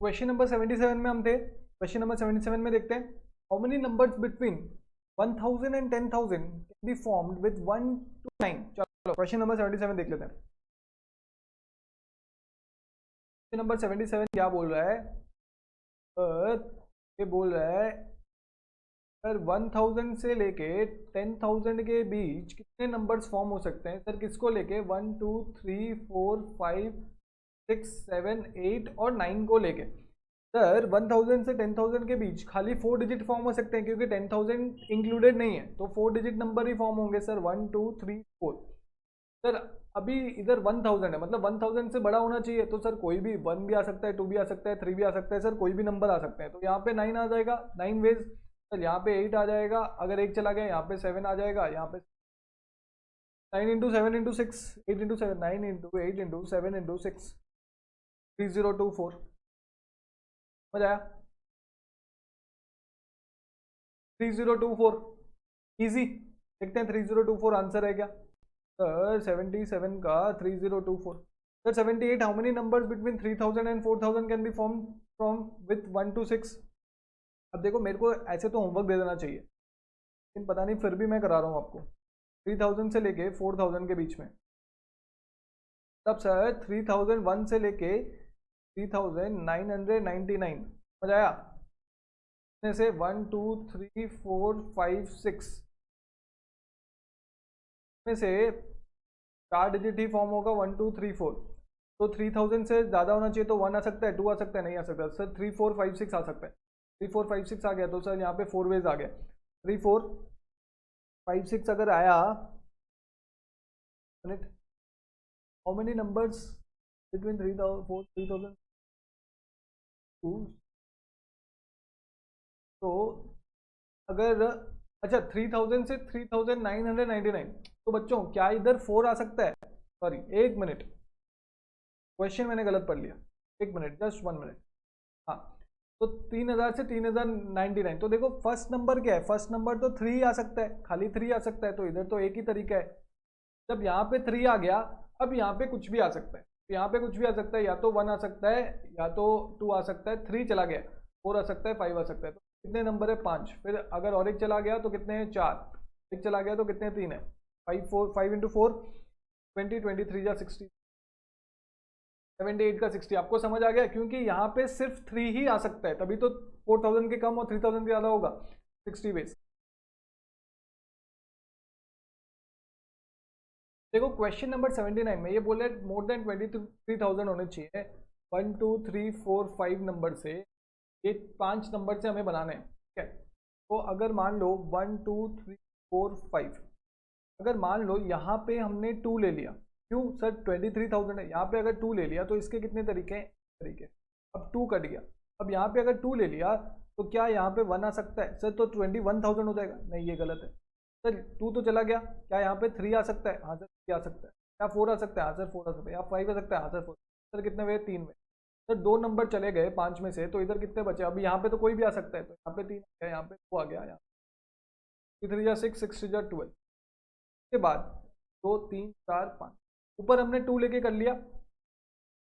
Question number 77 में हम थे। क्वेश्चन नंबर 77 में देखते हैं, how many numbers between 1000 and 10,000 can be formed with 1 to 9। चलो क्वेश्चन नंबर 77 देख लेते हैं। क्वेश्चन नंबर 77 क्या बोल रहा है? ये बोल रहा है सर 1000 से लेके 10,000 के बीच कितने नंबर्स फॉर्म हो सकते हैं सर? किसको लेके? 1 2 3 4 5 6 7 8 और 9 को लेके। सर 1000 से 10,000 के बीच खाली 4 डिजिट फॉर्म हो सकते हैं क्योंकि 10,000 इंक्लूडेड नहीं है, तो 4 डिजिट नंबर ही फॉर्म होंगे सर। 1 2 3 4। सर अभी इधर 1000 है, मतलब 1000 से बड़ा होना चाहिए, तो सर कोई भी 1 भी आ सकता है, 2 भी आ सकता है, 3 भी आ सकता है, सर कोई भी नंबर आ सकते हैं। तो यहाँ पे 9 आ जाएगा, 9 वेज। सर यहाँ पे 8 आ जाएगा, अगर 1 चला गया यहाँ पे 7 आ जाएगा, यहाँ पे 9 into 7 into 6 8 into 7 9 into 8 into 7 into 6 3024। समझ आया? 3024 इजी। देखते हैं 3024 आंसर है क्या सर? 77 का 3024। Sir 78 how many numbers between 3000 and 4000 can be form from with 1 to 6। अब देखो मेरे को ऐसे तो होमवर्क दे देना चाहिए, लेकिन पता नहीं फिर भी मैं करा रहा हूँ आपको। 3000 से लेके 4000 के बीच में, तब सर 3001 से लेके 3999। समझ आया? इसमें से 1 2 3 4 5 6 में से 4 डिजिट ही फॉर्म होगा, 1 2 3 4। तो 3000 से ज़्यादा होना चाहिए, तो 1 आ सकता है, 2 आ सकता है, नहीं आ सकता सर। 3 4 5 6 आ सकता है। 3 4 5 6 आ गया तो सर यहाँ पे 4 वेज आ गया। 3 4 5 6 अगर आया, minute, how many numbers between 3000 तो अगर, अच्छा 3000 से 3999, तो बच्चों क्या इधर 4 आ सकता है? सॉरी एक मिनट, क्वेश्चन मैंने गलत पढ़ लिया। एक मिनट, जस्ट 1 मिनट। हाँ, तो 3000 से 3099, तो देखो फर्स्ट नंबर क्या है? फर्स्ट नंबर तो 3 आ सकता है, खाली 3 आ सकता है, तो इधर तो एक ही तरीका है। जब यहाँ पे 3 आ गया, अब यहाँ पे कुछ भी आ सकता है। यहाँ पे कुछ भी आ सकता है, या तो 1 आ सकता है, या तो 2 आ सकता है, 3 चला गया, 4 आ सकता है, 5 आ सकता है। तो कितने नंबर है? 5। फिर अगर और एक चला गया तो कितने हैं? 4। एक चला गया तो कितने? 3 है। 5 इंटू 4 20 23 या 60, 78 का 60। आपको समझ आ गया? क्योंकि यहाँ पे सिर्फ 3 ही आ सकता है, तभी तो 4000 के कम और 3000 के ज़्यादा होगा। 60 बेस। देखो क्वेश्चन नंबर 79 में ये बोले मोर देन 23,000 होने चाहिए। 1 2 3 4 5 नंबर से, ये 5 नंबर से हमें बनाने हैं, ठीक है? तो अगर मान लो 1 2 3 4 5, अगर मान लो यहाँ पे हमने 2 ले लिया, क्यों सर? 23,000 है, यहाँ पे अगर 2 ले लिया तो इसके कितने तरीके हैं? तरीके। अब 2 कट गया, अब यहाँ पे अगर 2 ले लिया तो क्या यहाँ पे 1 आ सकता है सर? तो 21,000 हो जाएगा। नहीं, ये गलत है सर। 2 तो चला गया, क्या यहाँ पे 3 आ सकता है? हाँ सर 3 आ सकता है। क्या 4 आ सकता है? हाँ सर 4 आ सकता है। या 5 आ सकता है? हाँ सर 4। सर कितने हुए? 3 में। सर 2 नंबर चले गए 5 में से, तो इधर कितने बचे? अब यहाँ पे तो कोई भी आ सकता है, तो यहाँ पे 3 आ गया, यहाँ पे 2 आ गया, यहाँ 3 या 6 6 या 12 के बाद 2 3 4 5, ऊपर हमने 2 लेके कर लिया।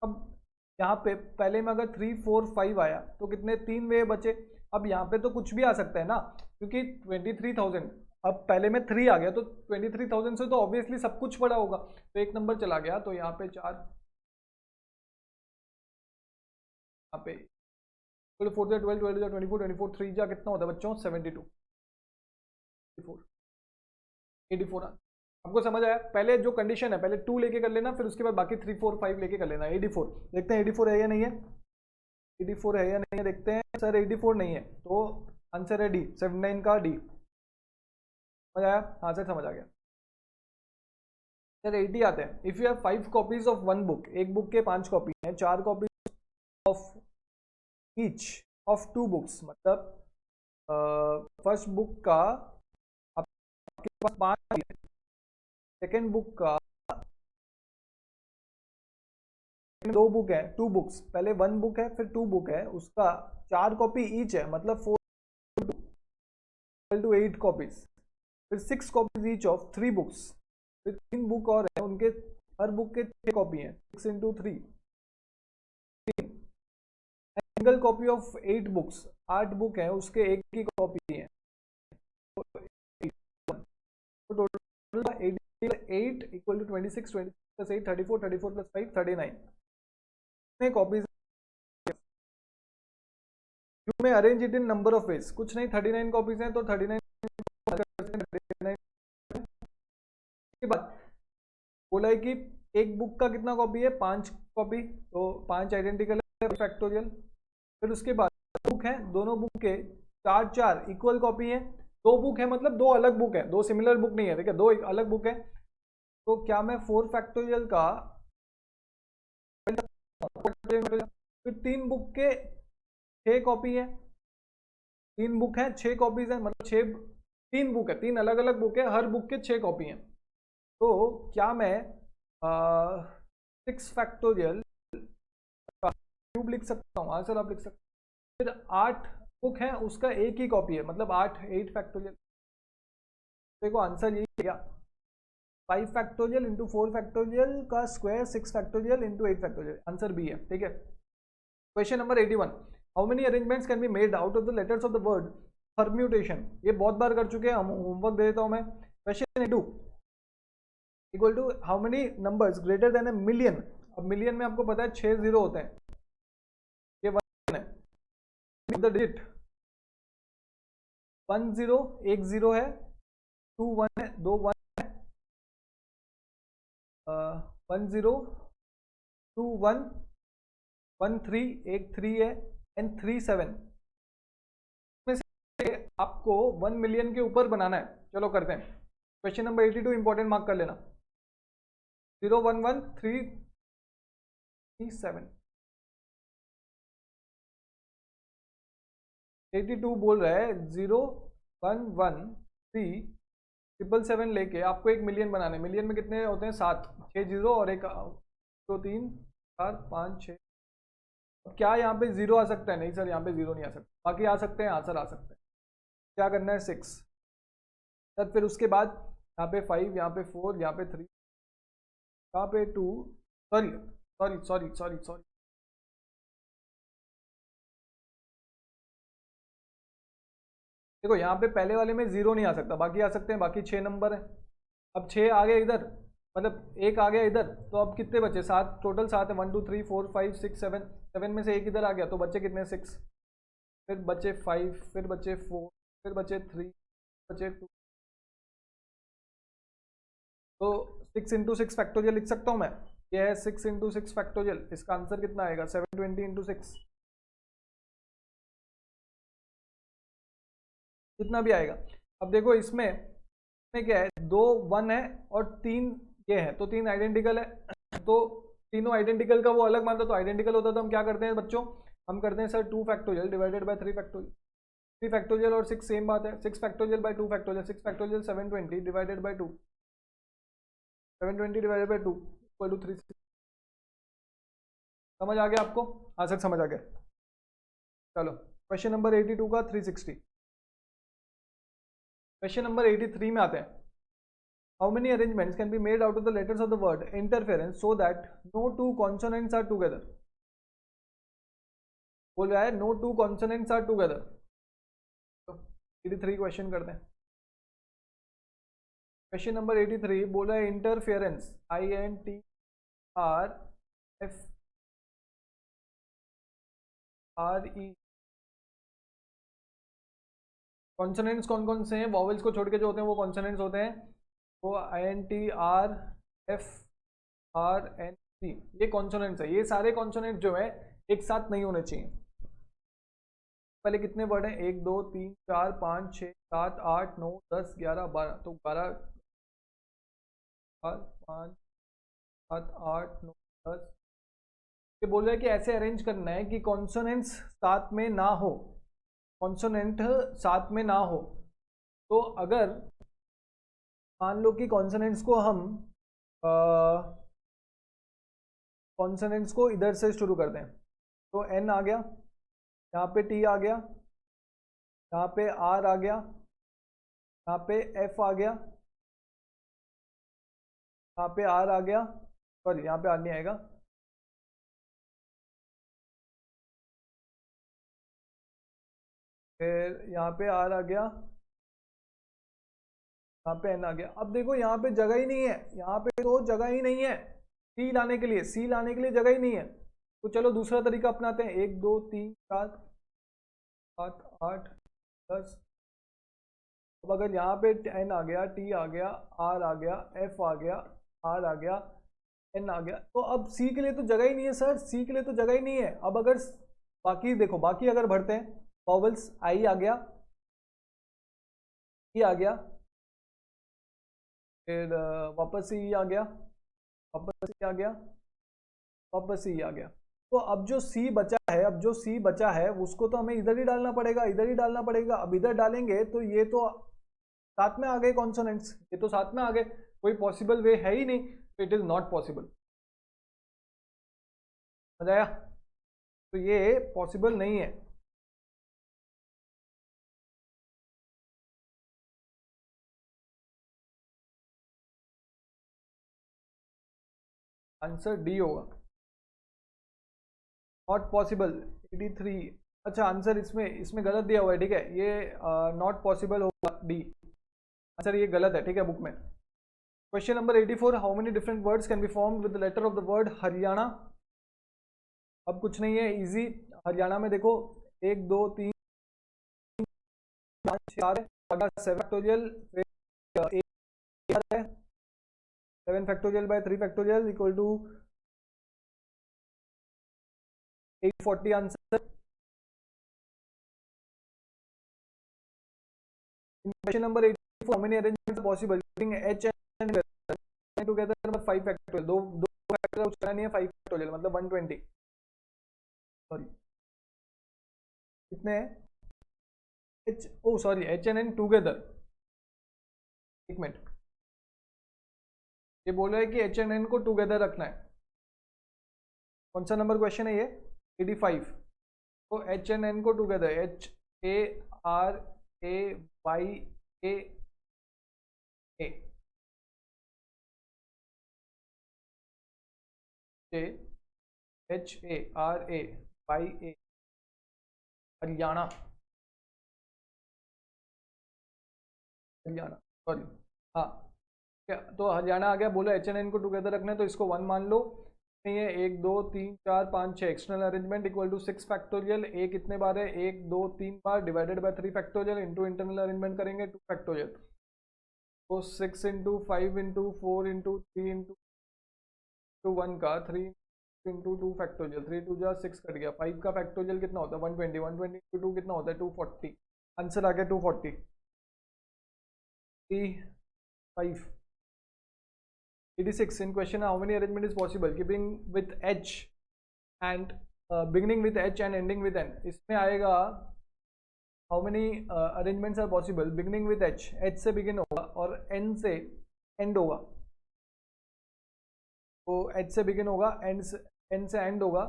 अब यहाँ पे पहले में अगर 3 4 5 आया तो कितने? 3 वे बचे। अब यहाँ पे तो कुछ भी आ सकता है ना, क्योंकि 23,000, अब पहले में 3 आ गया तो 23,000 से तो ऑब्वियसली सब कुछ बड़ा होगा, तो एक नंबर चला गया, तो यहाँ पे 4, यहाँ पे 4 12 12 24 24 3 जा कितना होता है बच्चों? 72 84। आपको समझ आया? पहले जो कंडीशन है, पहले 2 लेके कर लेना, फिर उसके बाद बाकी 3 4 5 लेके कर लेना। 84 देखते हैं, 84 है या नहीं है? 84 है या नहीं है देखते हैं। सर 84 नहीं है, तो आंसर है डी, 79 का डी। समझ आया? हाँ सर समझ आ गया। सर 80 आते हैं। If you have 5 copies of 1 book, एक बुक के 5 कॉपी हैं, 4 copy of each of 2 books, मतलब फर्स्ट बुक का आपके पास 5 है, सेकेंड बुक का 2 बुक है, 2 बुक्स, पहले 1 बुक है फिर 2 बुक है, उसका 4 कॉपी ईच है, मतलब 4 टू 8 कॉपीज। फिर 6 कॉपीज ईच ऑफ 3 बुक्स, फिर 3 बुक और है, उनके हर बुक के 6 कॉपी हैं, 6 into 3 single copy of 8 books, 8 book है उसके एक की कॉपी है, तो total 8 equal to 26, 26 plus 8 34, 34 plus 5 39 में कॉपीज में arrange it in number of ways, कुछ नहीं 39 कॉपीज हैं तो 39 के बाद बोला है कि एक बुक का कितना कॉपी है, 5 कॉपी, तो 5 आइडेंटिकल है फैक्टोरियल। फिर उसके बाद बुक है, दोनों बुक के 4 4 इक्वल कॉपी है, 2 बुक है मतलब 2 अलग बुक है, 2 सिमिलर बुक नहीं है, ठीक है, 2 अलग बुक है। तो क्या मैं 4 फैक्टोरियल का, फिर 3 बुक के 6 कॉपी है, 3 बुक है 6 कॉपीज है, मतलब 6, 3 बुक है, 3 अलग अलग बुक है, हर बुक के 6 कॉपी हैं। तो क्या मैं 6 फैक्टोरियल क्यूब लिख सकता हूँ, आंसर आप लिख सकते हैं। फिर 8 बुक है उसका एक ही कॉपी है, मतलब 8 फैक्टोरियल, देखो आंसर यही है क्या, 5 फैक्टोरियल इंटू 4 फैक्टोरियल का square 6 factorial into 8 factorial, answer B है, ठीक है। Question number 81, how many arrangements can be made out of the letters of the word permutation, ये बहुत बार कर चुके हैं हम, होमवर्क दे देता हूं मैं। Question 82 equal to how many numbers greater than a million, अब मिलियन में आपको पता है 6 जीरो होते हैं, ये 1 है, द डिजिट 1 0 1 0 है, 2 1 है, 2 1 है, 1 0 2 1 1 3 1 3 है एंड 3 7 में से आपको 1 मिलियन के ऊपर बनाना है, चलो करते हैं। क्वेश्चन नंबर 82 इंपॉर्टेंट मार्क कर लेना, 0 1 1 3 3 7, 82 बोल रहा है 0 1 1 3 7 7 लेके आपको 1 मिलियन बनाने, मिलियन में कितने होते हैं 7, 6 जीरो और एक 2 3 4 5 6, क्या यहाँ पे जीरो आ सकता है, नहीं सर यहाँ पे जीरो नहीं आ सकता, बाकी आ सकते हैं, आंसर आ सकते हैं। क्या करना है 6 सर, फिर उसके बाद यहाँ पे 5, यहाँ पे 4, यहाँ पे 3, यहाँ पे 2, sorry sorry sorry sorry sorry, देखो यहाँ पे पहले वाले में जीरो नहीं आ सकता, बाकी आ सकते हैं, बाकी 6 नंबर है। अब 6 आ गए इधर, मतलब एक आ गया इधर, तो अब कितने बचे, 7, टोटल 7 है, 1 2 3 4 5 6 7, 7 में से एक इधर आ गया, तो बच्चे कितने 6, फिर बचे 5, फिर बचे 4, फिर बचे 3, बचे 2, तो 6 इंटू 6 फैक्टोरियल लिख सकता हूँ मैं, यह है 6 इंटू 6 फैक्टोरियल, इसका आंसर कितना आएगा 720 इंटू 6, कितना भी आएगा। अब देखो इसमें क्या है, 2 1 है और 3 ये है, तो 3 आइडेंटिकल है, तो तीनों आइडेंटिकल का वो अलग मानता, तो आइडेंटिकल होता तो हम क्या करते हैं बच्चों, हम करते हैं sir 2 factorial divided by 3 factorial, 3 factorial और 6 सेम बात है, 6 factorial by 2 factorial, 6 factorial 720 divided by 2, 720 divided by 2 equal to 3, समझ आ गया आपको, आंसर समझ आ गया। चलो क्वेश्चन नंबर 82 का 360, क्वेश्चन नंबर 83 में आते हैं, how many arrangements can be made out of the letters of the word interference so that no two consonants are together, बोल रहा है no two consonants are together, 83 question करते हैं। Question number 83 बोला है इंटरफेरेंस, INTRFRE, कॉन्सोनेंट्स कौन कौन से हैं, वॉवेल्स को छोड़ के जो होते हैं वो कॉन्सोनेंट्स होते हैं, वो INTRFRNC, ये कॉन्सोनेंट्स है, ये सारे कॉन्सोनेंट्स जो है एक साथ नहीं होने चाहिए। पहले कितने वर्ड हैं, 1 2 3 4 5 6 7 8 9 10 11 12, तो 12 5 7 8 9 10, ये बोल रहे हैं कि ऐसे अरेंज करना है कि कॉन्सोनेंट्स साथ में ना हो, कॉन्सोनेंट साथ में ना हो, तो अगर मान लो कि कॉन्सोनेंट्स को हम कॉन्सोनेंट्स को इधर से शुरू कर दें, तो N आ गया, यहाँ पे T आ गया, यहाँ पे R आ गया, यहाँ पे F आ गया, यहाँ पे R आ गया, सॉरी यहाँ पे R नहीं आएगा, फिर यहाँ पे आर आ गया, यहाँ पे एन आ गया। अब देखो यहाँ पे जगह ही नहीं है, यहाँ पे तो जगह ही नहीं है सी लाने के लिए, सी लाने के लिए जगह ही नहीं है। तो चलो दूसरा तरीका अपनाते हैं, 1 2 3 4 7 8 10। अब अगर यहाँ पे एन आ गया, टी आ गया, आर आ गया, एफ आ गया, आर आ गया, एन आ गया, तो अब सी के लिए तो जगह ही नहीं है सर, सी के लिए तो जगह ही नहीं है। अब अगर बाकी देखो, बाकी अगर भरते हैं, वॉवल्स आई आ गया, ई आ गया, फिर वापस ई आ गया, वापस ई आ गया, वापस ई आ गया। तो अब जो सी बचा है, अब जो सी बचा है उसको तो हमें इधर ही डालना पड़ेगा, इधर ही डालना पड़ेगा। अब इधर डालेंगे तो ये तो साथ में आ गए कॉन्सोनेंट्स, ये तो साथ में आ गए, कोई पॉसिबल वे है ही नहीं, तो इट इज नॉट पॉसिबल। समझ आया? तो ये पॉसिबल नहीं है। आंसर डी होगा, नॉट पॉसिबल। 83। अच्छा आंसर इसमें इसमें गलत दिया हुआ है, ठीक है, ये नॉट पॉसिबल होगा डी। आंसर ये गलत है, ठीक है, बुक में। Question number 84, how many different words can be formed with the letter of the word Haryana. अब कुछ नहीं है, इजी। हरियाणा में देखो 1 2 3 5 4 7 factorial, 7 factorial by 3 factorial equal to 840 answer. Question number 84, how many arrangements are possible using H and together, मतलब 5 factorial, दो दो factorial कुछ नहीं है, 5 फैक्टोरियल मतलब 120। सॉरी कितने हैं? H, O sorry, H N N together. एक मिनट, ये बोल रहा है कि एच एन एन को टुगेदर रखना है। कौन सा नंबर क्वेश्चन है ये? 85। तो एच एन एन को together, H A R A Y A A H A R A Y A, Haryana, Haryana, sorry, हाँ क्या, तो हरियाणा आ गया। बोलो एच एन एन को टुगेदर रखना है, तो इसको 1 मान लो। नहीं है, 1 2 3 4 5 6, external arrangement equal to 6 factorial. A कितने बार है? 1 2 3 बार, divided by 3 factorial into internal arrangement करेंगे 2 फैक्टोरियल। तो 6 इंटू 5 इंटू 4 इंटू 3 इंटू 1 का 3 इंटू 2 फैक्टोरियल, 3 2 जा 6 कट गया। 5 का फैक्टोरियल कितना होता है? 120, 120 इंटू 2 कितना होता है? 240। आंसर आ गया 240। 5 86 in question, how many arrangement is possible keeping with h and beginning with h and ending with n। इसमें आएगा how many arrangements are possible beginning with h, h से begin होगा और n से end होगा। तो h से begin होगा, n से end होगा,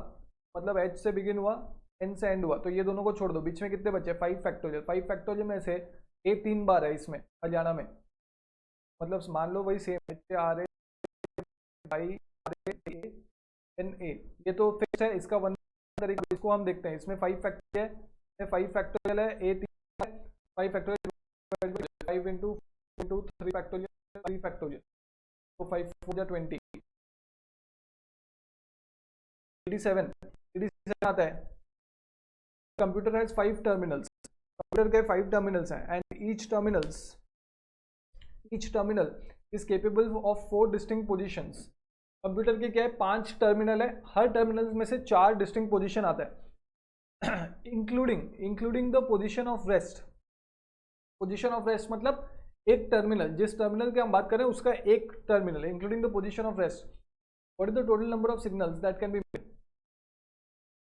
मतलब h से begin हुआ, n से end हुआ। तो ये दोनों को छोड़ दो, बीच में कितने बचे? 5 फैक्टोरियल। 5 फैक्टोरियल में से a 3 बार है इसमें हरियाणा में, मतलब मान लो वही सेम आ रहे आई एन ए, ये तो फिक्स है। इसका वन तरीका, इसको हम देखते हैं। इसमें 5 फैक्टोरियल है, 5 फैक्टोरियल है, ए 3 है, 5 फैक्टोरियल 5 इंटू 3 फैक्टोरियल 3 फैक्टोरियल, तो 5 4 जा 20। 87 आता है। कंप्यूटर हैज 5 टर्मिनल्स, कंप्यूटर के 5 टर्मिनल्स हैं, and each terminal is capable of 4 distinct positions. Computer के क्या है? 5 टर्मिनल है, हर टर्मिनल में से 4 डिस्टिंक्ट पोजीशन आता है, including the position of rest. Position of rest मतलब एक टर्मिनल, जिस टर्मिनल की हम बात करें उसका एक terminal, including the position of rest. What is the total number of signals that can be made?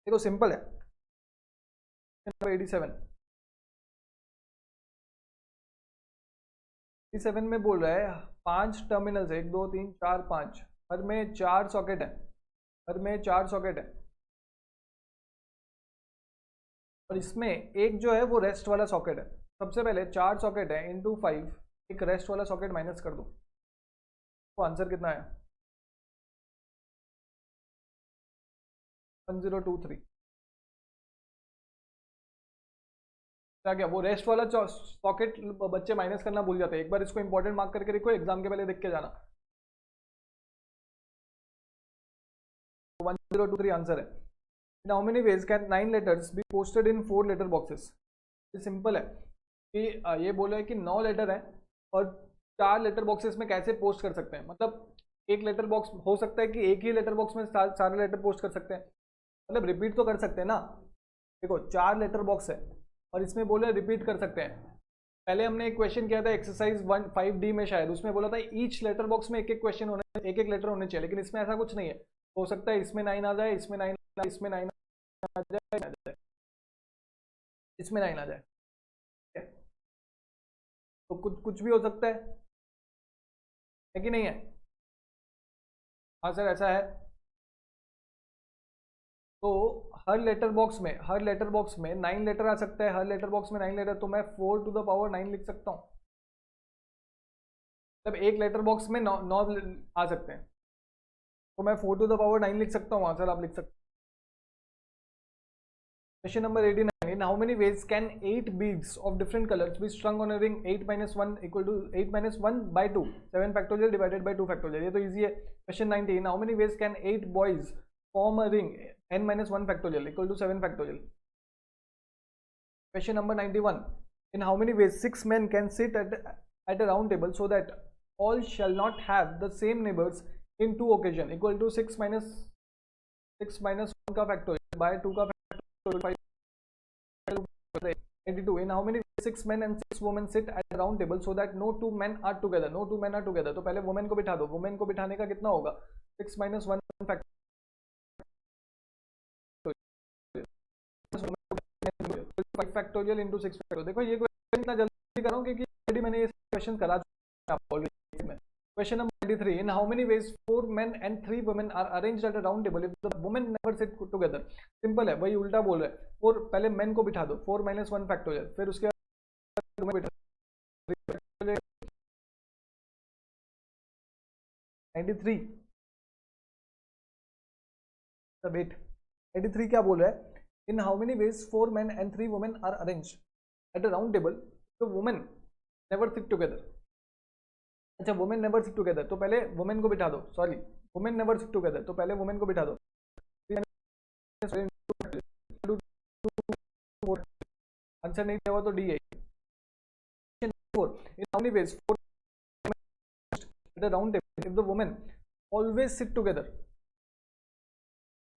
देखो सिंपल है। 87 में बोल रहा है 5 टर्मिनल्स है, 1 2 3 4 5, हर में 4 सॉकेट है, हर में 4 सॉकेट है, और इसमें एक जो है वो रेस्ट वाला सॉकेट है। सबसे पहले 4 सॉकेट है इंटू 5, एक रेस्ट वाला सॉकेट माइनस कर दो, तो आंसर कितना है? 1023। क्या क्या वो रेस्ट वाला सॉकेट बच्चे माइनस करना भूल जाते हैं, एक बार इसको इंपॉर्टेंट मार्क करके रखो, एग्जाम के पहले देख के जाना। 1023 आंसर है। In how many ways can 9 letters be posted in 4 letter boxes? ये सिंपल है कि ये बोला है कि 9 लेटर है और 4 लेटर बॉक्सेस में कैसे पोस्ट कर सकते हैं। मतलब एक लेटर बॉक्स हो सकता है कि एक ही लेटर बॉक्स में सारे लेटर पोस्ट कर सकते हैं, मतलब रिपीट तो कर सकते हैं ना। देखो 4 लेटर बॉक्स है और इसमें बोला रिपीट कर सकते हैं। पहले हमने एक क्वेश्चन किया था एक्सरसाइज 5D में शायद, उसमें बोला था ईच लेटर बॉक्स में एक एक क्वेश्चन होने, एक एक लेटर होने चाहिए, लेकिन इसमें ऐसा कुछ नहीं है। हो सकता है इसमें 9 आ जाए, इसमें 9 इसमें 9 आ जाए, इसमें 9 आ जाए, तो कुछ कुछ भी हो सकता है कि नहीं है? हाँ सर ऐसा है। तो हर लेटर बॉक्स में 9 लेटर आ सकता है, हर लेटर बॉक्स में 9 लेटर, तो मैं 4 टू द पावर 9 लिख सकता हूँ। मतलब एक लेटर बॉक्स में 9 आ सकते हैं, तो मैं 4 टू द पावर 9 लिख सकता हूँ, आंसर आप लिख सकते हैं। Question number 89. In how many ways can 8 beads of different colors be strung on a ring 8 minus 1 equal to 8 minus 1 by 2? 7 factorial divided by 2 factorial. ये तो easy है. Question 90. In how many ways can 8 boys form a ring n minus 1 factorial equal to 7 factorial? Question number 91. In how many ways 6 men can sit at a round table so that all shall not have the same neighbors in 2 occasions equal to 6 minus 1 का factorial by 2 का factorial 82. In how many 6 men and 6 women sit at a round table so that no 2 men are together? No 2 men are together. तो पहले women को बिठा दो, women को बिठाने का कितना होगा? 6 minus 1 factorial into 6 factorial. देखो ये क्वेश्चन इतना जल्दी कर रहा हूँ क्योंकि ऑलरेडी मैंने ये क्वेश्चन करा चुका ऑलरेडी में। Question number 93. In how many ways 4 men and 3 women are arranged at a round table if the women never sit together? Simple है, वही उल्टा बोल रहे हैं। 4 पहले men को बिठा दो, 4 minus 1 factorial, फिर उसके बाद तुम्हें बिठा 93 सब 8 83 क्या बोल रहा है? In how many ways 4 men and 3 women are arranged at a round table the women never sit together? अच्छा वुमेन नेवर सिट टुगेदर, तो पहले वुमेन को बिठा दो, sorry women never seat together, तो पहले वुमेन को बिठा दो। आंसर नहीं दिया हुआ तो डी है। In how many ways 4 at a round table if the women always sit together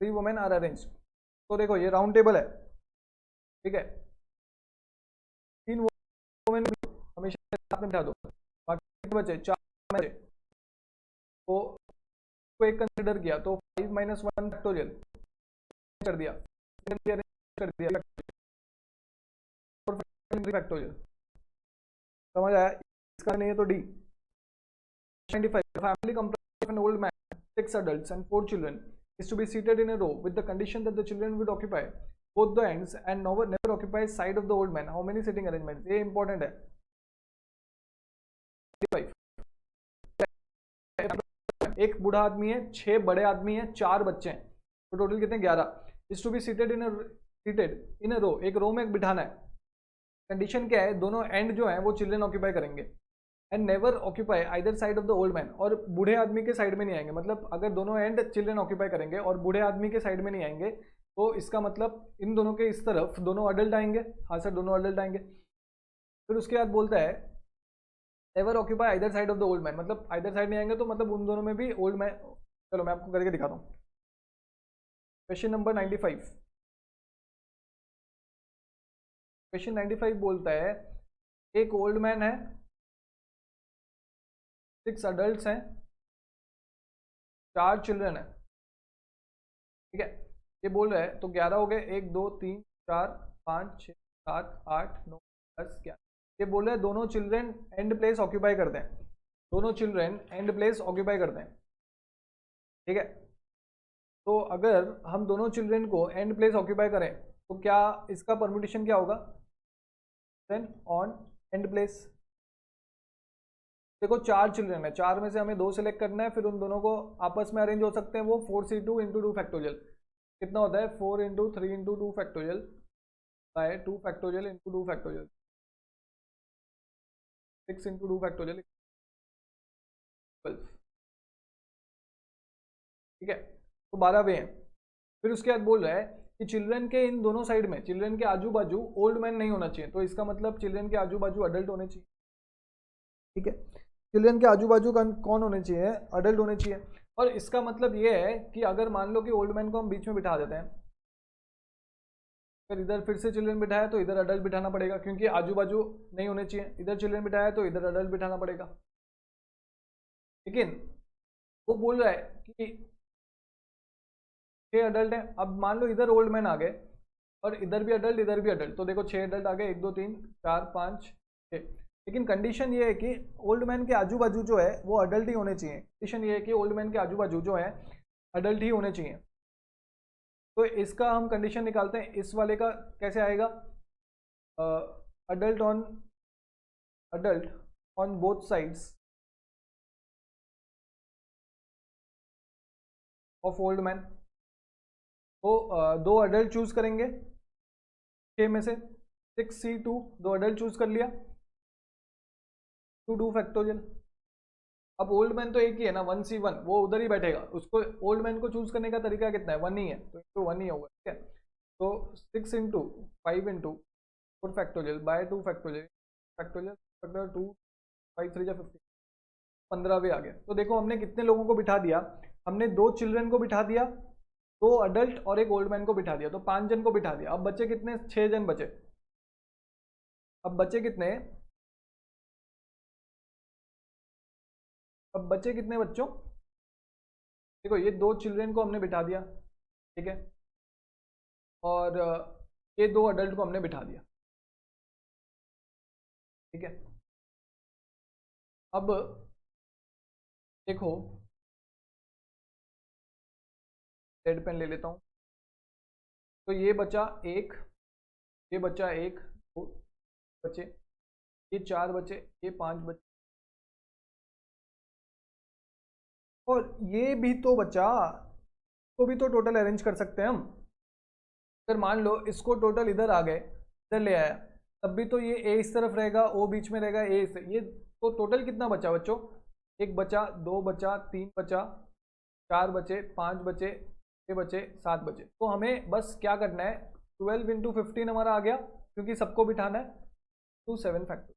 3 women are arranged? तो देखो ये राउंड टेबल है, ठीक है, 3 वुमेन हमेशा साथ में बिठा दो, बाकी बचे 4 बचे, तो एक कंसिडर किया तो 5 minus 1 फैक्टोरियल कर दिया, कर दिया फैक्टोरियल, समझ आया? इसका नहीं है तो D. 95. Family comprised of an old man, 6 adults and 4 children is to be seated in a row with the condition that the children would occupy both the ends and never occupy side of the old man. How many sitting arrangements? ये important है। 95. एक बूढ़ा आदमी है, 6 बड़े आदमी है, 4 बच्चे हैं, तो टोटल कितने? 11। is to be seated in a row, एक रो में बिठाना है। कंडीशन क्या है? दोनों एंड जो है वो चिल्ड्रन ऑक्यूपाई करेंगे and never occupy either side of the old man, और बूढ़े आदमी के साइड में नहीं आएंगे। मतलब अगर दोनों एंड चिल्ड्रन ऑक्यूपाई करेंगे और बूढ़े आदमी के साइड में नहीं आएंगे तो इसका मतलब इन दोनों के इस तरफ दोनों अडल्ट आएंगे। हाँ सर दोनों अडल्ट आएंगे। फिर उसके बाद बोलता है never occupy either side of the old man, मतलब आइदर साइड नहीं आएंगे तो मतलब उन दोनों में भी ओल्ड मैन। चलो मैं आपको करके दिखाता हूँ। Question number 95। क्वेश्चन 95 बोलता है एक ओल्ड मैन है, 6 अडल्ट हैं, 4 चिल्ड्रन है, ठीक है। ये बोल रहा है तो 11 हो गए, 1 2 3 4 5 6 7 8 9 10 11। ये बोल रहा है दोनों चिल्ड्रन एंड प्लेस ऑक्यूपाई करते हैं, दोनों चिल्ड्रन एंड प्लेस ऑक्यूपाई करते हैं, ठीक है। तो अगर हम दोनों चिल्ड्रन को एंड प्लेस ऑक्यूपाई करें तो क्या इसका परम्यूटेशन क्या होगा? On and place. देखो 4 चिल्ड्रन है, 4 में से हमें 2 सेलेक्ट करना है, फिर उन दोनों को आपस में अरेंज हो सकते हैं वो 4c2 इंटू 2 फैक्टोरियल। कितना होता है? 4 into 3 into 2 factorial by 2 factorial into 2 factorial, 6 into 2 factorial 12। ठीक है, तो 12 वे हैं। फिर उसके बाद बोल रहा है कि चिल्ड्रन के इन दोनों साइड में, चिल्ड्रन के आजू बाजू ओल्ड मैन नहीं होना चाहिए, तो इसका मतलब चिल्ड्रन के आजू बाजू अडल्ट होने चाहिए। ठीक है, चिल्ड्रन के आजू बाजू कौन होने चाहिए, अडल्ट होने चाहिए। और इसका मतलब ये है कि अगर मान लो कि ओल्ड मैन को हम बीच में बिठा देते हैं, फिर इधर फिर से चिल्ड्रन बिठाया तो इधर अडल्ट बिठाना पड़ेगा, क्योंकि आजू बाजू नहीं होने चाहिए। इधर चिल्ड्रन बिठाया तो इधर अडल्ट बिठाना पड़ेगा। लेकिन वो बोल रहा है कि 6 अडल्ट है। अब मान लो इधर ओल्ड मैन आ गए और इधर भी अडल्ट इधर भी अडल्ट, तो देखो 6 अडल्ट आ गए, 1 2 3 4 5 6। लेकिन कंडीशन ये है कि ओल्ड मैन के आजू बाजू जो है वो अडल्ट ही होने चाहिए। कंडीशन ये है कि ओल्ड मैन के आजू बाजू जो है अडल्ट ही होने चाहिए। तो इसका हम कंडीशन निकालते हैं, इस वाले का कैसे आएगा, adult on both sides of old man. तो दो अडल्ट चूज करेंगे 6 में से, 6C2, दो अडल्ट चूज कर लिया, 2 फैक्टोरियल। अब ओल्ड मैन तो एक ही है ना, 1C1, वो उधर ही बैठेगा, उसको ओल्ड मैन को चूज करने का तरीका कितना है, 1 ही है, तो इंटू 1 ही होगा। ठीक है, तो 6 into 5 into 4 factorial by 2 factorial factorial factorial 2 5 3 15, 15 भी आ गया। तो देखो हमने कितने लोगों को बिठा दिया, हमने 2 चिल्ड्रन को बिठा दिया, 2 अडल्ट और एक ओल्ड मैन को बिठा दिया, तो 5 जन को बिठा दिया। अब बचे कितने, 6 जन बचे। अब बचे कितने, अब बचे कितने बच्चों, देखो ये 2 चिल्ड्रन को हमने बिठा दिया, ठीक है, और ये 2 अडल्ट को हमने बिठा दिया। ठीक है, अब देखो रेड पेन ले लेता हूं, तो ये बचा एक, ये बचा एक, 2 बचे, ये 4 बचे, ये 5 बचे, और ये भी तो बचा, तो भी तो टोटल अरेंज कर सकते हैं हम। अगर मान लो इसको टोटल इधर आ गए, इधर ले आया, तब भी तो ये ए इस तरफ रहेगा, ओ बीच में रहेगा, ए इस, ये तो टोटल कितना बचा बच्चों, एक बचा, 2 बचा, 3 बचा, 4 बचे, 5 बचे, 6 बचे, 7 बचे। तो हमें बस क्या करना है, 12 इंटू 15 हमारा आ गया, क्योंकि सबको बिठाना है, टू 7 फैक्टर।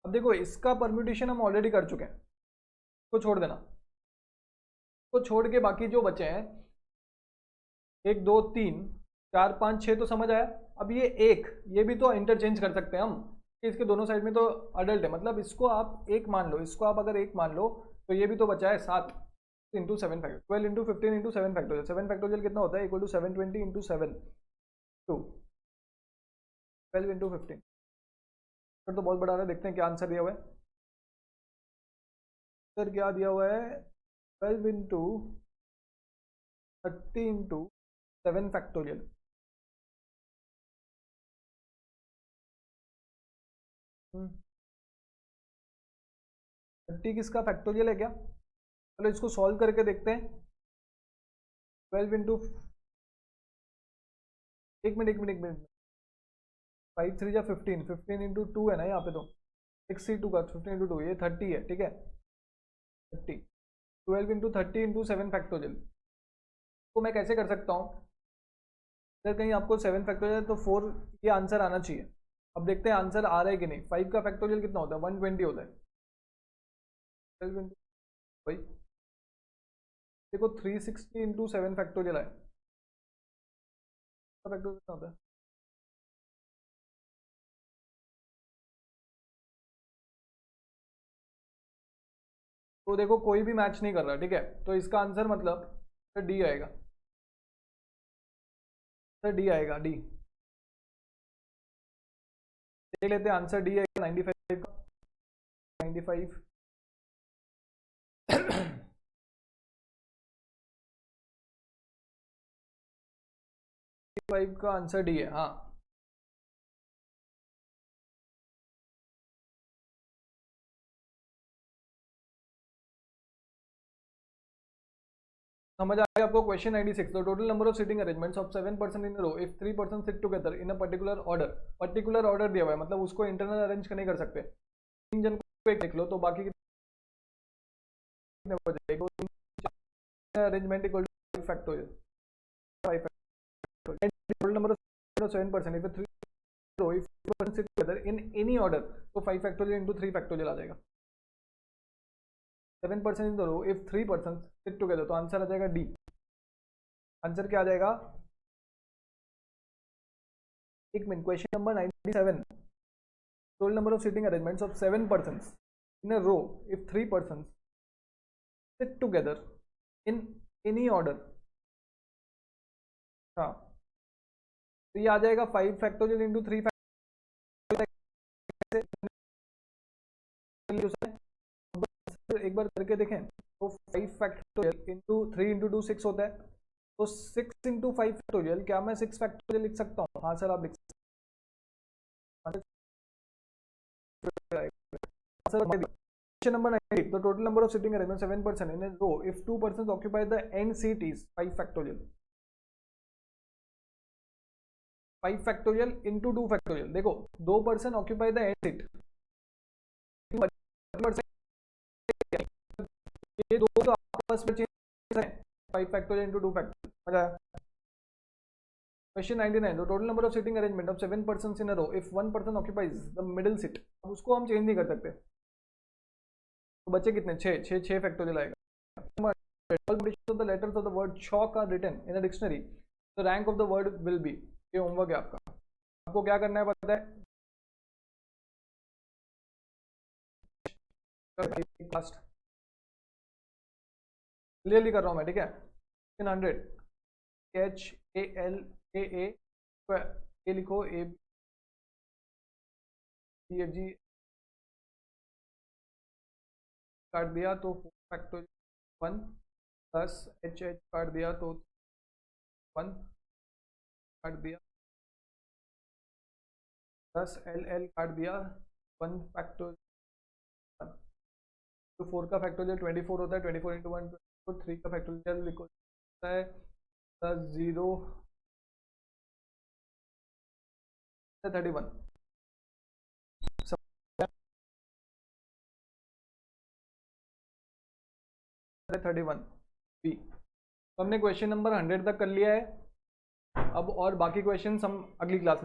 अब देखो इसका परम्यूटेशन हम ऑलरेडी कर चुके हैं, इसको छोड़ देना, तो छोड़ के बाकी जो बचे हैं 1 2 3 4 5 6 तो समझ आया। अब ये एक, ये भी तो इंटरचेंज कर सकते हैं हम, कि इसके दोनों साइड में तो अडल्ट है, मतलब इसको आप एक मान लो, इसको आप अगर एक मान लो, तो ये भी तो बचा है 7 into 7 factor, 12 into 15 into 7 factorial, 7 factorial कितना होता है, equal to 720 into 7 to 12 into 15। फिर तो बहुत बड़ा रहा है, देखते हैं क्या आंसर दिया हुआ है। आंसर क्या दिया हुआ है, 12 इंटू 30 इंटू 7 फैक्टोरियल। 30 किसका फैक्टोरियल है क्या, चलो इसको सॉल्व करके देखते हैं। 12 इंटू, एक मिनट एक मिनट एक मिनट, 5 3 या 15, 15 इंटू 2 है ना यहाँ पे, तो 6C2 का 15 इंटू 2, ये 30 है। ठीक है, 30, 12 इंटू 30 इंटू 7 फैक्टोरियल। तो मैं कैसे कर सकता हूँ, अगर कहीं आपको 7 फैक्टोरियल तो 4 ये आंसर आना चाहिए। अब देखते हैं आंसर आ रहा है कि नहीं। 5 का फैक्टोरियल कितना होता है, 120 होता है। 12 इंटू भाई देखो 360 इंटू 7 फैक्टोरियल है, फैक्टोरियल कितना होता है, तो देखो कोई भी मैच नहीं कर रहा। ठीक है, तो इसका आंसर मतलब डी आएगा, सर डी आएगा, डी देख लेते हैं। आंसर डी आएगा 95 का, 95 5 का आंसर डी है, हाँ। समझ आ गया आपको। Question 96, the total number of sitting arrangements of 7 person in row if 3 person sit together in a particular order. Particular order दिया हुआ है, मतलब उसको इंटरनल अरेंज नहीं कर सकते। 3 जन को एक लिख लो तो बाकी कितने हो जाएगा? Arrangement equal to factorial 5 factorial. Total number of 7 person if 3 row if person sit together in any order, तो 5 फैक्टोरियल इंटू 3 फैक्टोरियल आ जाएगा। 7 person in the row if 3 person sit together, तो आंसर आ जाएगा डी। आंसर क्या आ जाएगा? एक minute, question number 97, total number of sitting arrangements of 7 persons in a row if 3 persons seat together in any order. हाँ, तो ये आ जाएगा 5 फैक्टोरियल इंटू 3 फैक्टोरियल। एक बार करके देखें तो 5 फैक्टोरियल इंटू 3 इंटू 2 6 होता है, तो 6 इंटू 5 फैक्टोरियल, क्या मैं 6 फैक्टोरियल लिख सकता हूँ? हाँ सर, आप लिख सकते हैं। Question number 98, the total number of sitting arrangements 7 person in a row if 2 persons occupy the end seat is 5 factorial। 5 factorial into 2 factorial। देखो 2 person occupy the end seat, ये दो तो आपस में चेंज है। 5 factorial into 2 factorial। मजा आया? Question 99, the total number of sitting arrangement of 7 persons in a row if 1 person occupies the middle seat। अब उसको हम चेंज नहीं कर सकते, तो बच्चे कितने? 6 फैक्टोरियल आएगा। All the letters of the word chalk are written in a dictionary, the rank of the word will be। ये होमवर्क है आपका, आपको क्या करना है पता है? क्लियरली कर रहा हूँ मैं, ठीक है? 100 HALAA ए लिखो, ABCFG काट दिया तो 4 फैक्टोरियल 1 प्लस HH काट दिया तो 1 काट दिया प्लस LL काट दिया 1 फैक्टोरियल। तो 4 का फैक्टोरियल 24 होता है, 24 इंटू 1 24। 3 का फैक्टोरियल लिखो होता है प्लस 0 31। 31 बी। तो हमने क्वेश्चन नंबर 100 तक कर लिया है। अब और बाकी क्वेश्चन हम अगली क्लास में